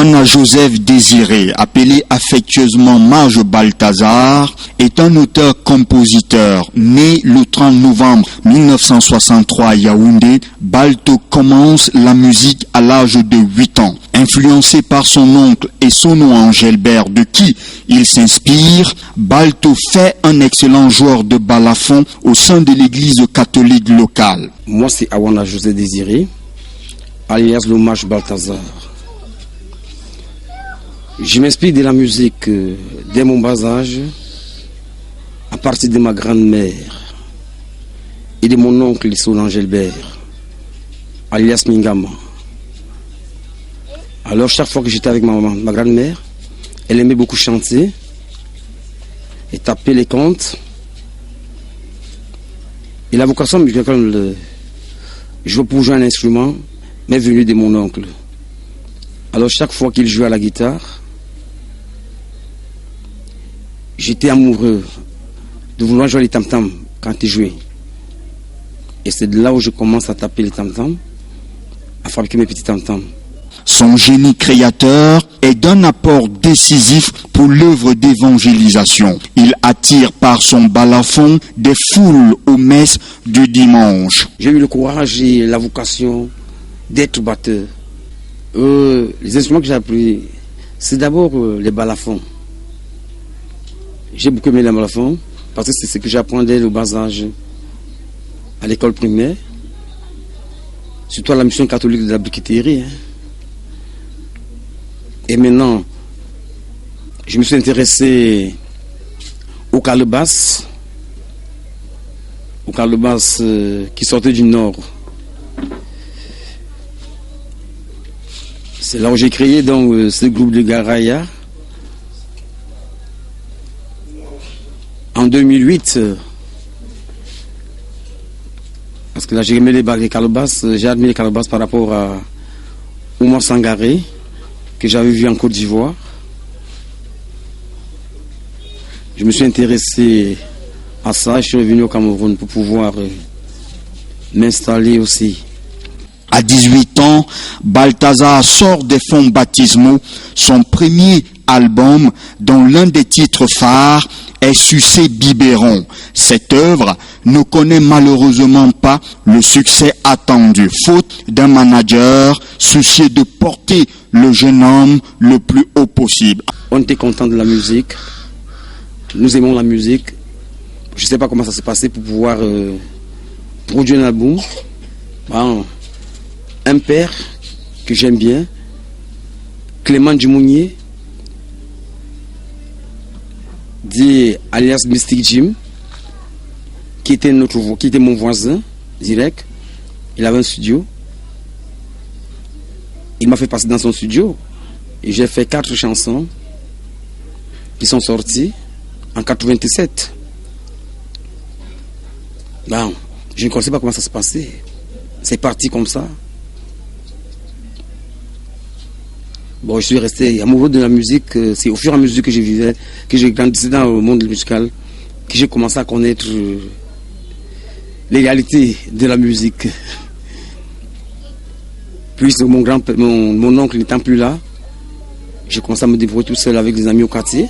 Awana Joseph Désiré, appelé affectueusement Mage Balthazar, est un auteur-compositeur. Né le 30 novembre 1963 à Yaoundé, Balto commence la musique à l'âge de 8 ans. Influencé par son oncle et son nom Angélbert, de qui il s'inspire, Balto fait un excellent joueur de balafon au sein de l'église catholique locale. Moi, c'est Awana Joseph Désiré, alias le Mage Balthazar. Je m'inspire de la musique dès mon bas âge, à partir de ma grand-mère et de mon oncle Son Angélbert, alias Mingama. Alors chaque fois que j'étais avec ma grand-mère, elle aimait beaucoup chanter et taper les contes. Et la vocation musicale, jouer pour jouer un instrument, m'est venue de mon oncle. Alors chaque fois qu'il jouait à la guitare, j'étais amoureux de vouloir jouer les tam-tams quand il jouait. Et c'est de là où je commence à taper les tam-tams, à fabriquer mes petits tam-tams. Son génie créateur est d'un apport décisif pour l'œuvre d'évangélisation. Il attire par son balafon des foules aux messes du dimanche. J'ai eu le courage et la vocation d'être batteur. Les instruments que j'ai appris, c'est d'abord les balafons. J'ai beaucoup aimé les balafons parce que c'est ce que j'apprends dès le bas âge à l'école primaire, surtout à la mission catholique de la briqueterie. Et maintenant, je me suis intéressé au calebasse qui sortait du nord. C'est là où j'ai créé donc ce groupe de Garaya. En 2008, parce que là j'ai aimé les calebasses, j'ai admiré les calebasses par rapport à Oumar Sangaré, que j'avais vu en Côte d'Ivoire. Je me suis intéressé à ça et je suis revenu au Cameroun pour pouvoir m'installer aussi. À 18 ans, Balthazar sort des fonds baptismaux son premier album dont l'un des titres phares est Sucé Biberon. Cette œuvre ne connaît malheureusement pas le succès attendu, faute d'un manager soucieux de porter le jeune homme le plus haut possible. On était content de la musique, nous aimons la musique. Je ne sais pas comment ça s'est passé pour pouvoir produire un album. Bon, un père que j'aime bien, Clément Dumounier, dit alias Mystic Jim, qui était mon voisin direct. Il avait un studio. Il m'a fait passer dans son studio et j'ai fait 4 chansons qui sont sorties en 97. Bon, je ne connaissais pas comment ça se passait. C'est parti comme ça. Bon, je suis resté amoureux de la musique. C'est au fur et à mesure que je vivais, que j'ai grandi dans le monde musical, que j'ai commencé à connaître les réalités de la musique. Puis mon oncle n'étant plus là, j'ai commencé à me débrouiller tout seul avec des amis au quartier.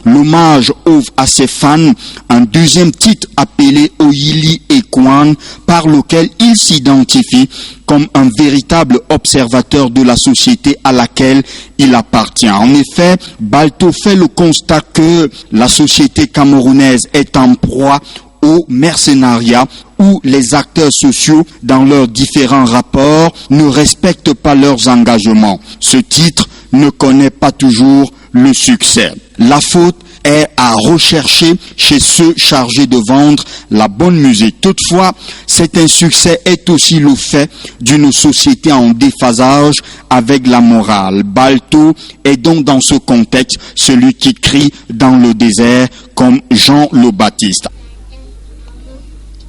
L'hommage offre à ses fans un deuxième titre appelé Oyili Ekwan, par lequel il s'identifie comme un véritable observateur de la société à laquelle il appartient. En effet, Balto fait le constat que la société camerounaise est en proie au mercenariat, où les acteurs sociaux, dans leurs différents rapports, ne respectent pas leurs engagements. Ce titre ne connaît pas toujours le succès. La faute est à rechercher chez ceux chargés de vendre la bonne musique. Toutefois, cet insuccès est aussi le fait d'une société en déphasage avec la morale. Balto est donc dans ce contexte celui qui crie dans le désert comme Jean le Baptiste.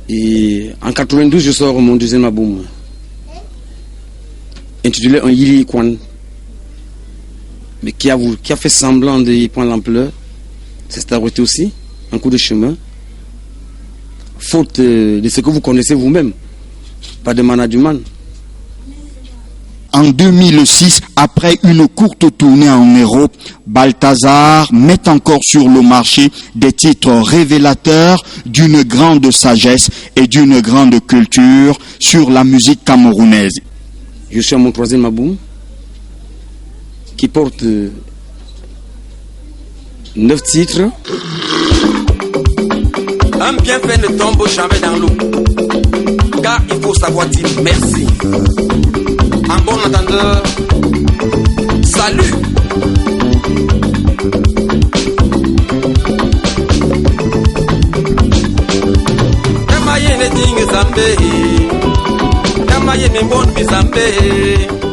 Et en 92, je sors mon deuxième album, intitulé Un Yili Kwan, mais qui a fait semblant de prendre l'ampleur. C'est arrêté aussi, en cours de chemin, faute de ce que vous connaissez vous-même, pas de management. En 2006, après une courte tournée en Europe, Balthazar met encore sur le marché des titres révélateurs d'une grande sagesse et d'une grande culture sur la musique camerounaise. Je suis à mon 3e album qui porte 9 titres. Un bienfait ne tombe jamais dans l'eau, car il faut savoir dire merci. En bon entendeur, salut. Kamaye ne dingue zambe, kamaye ne bon mi zambe.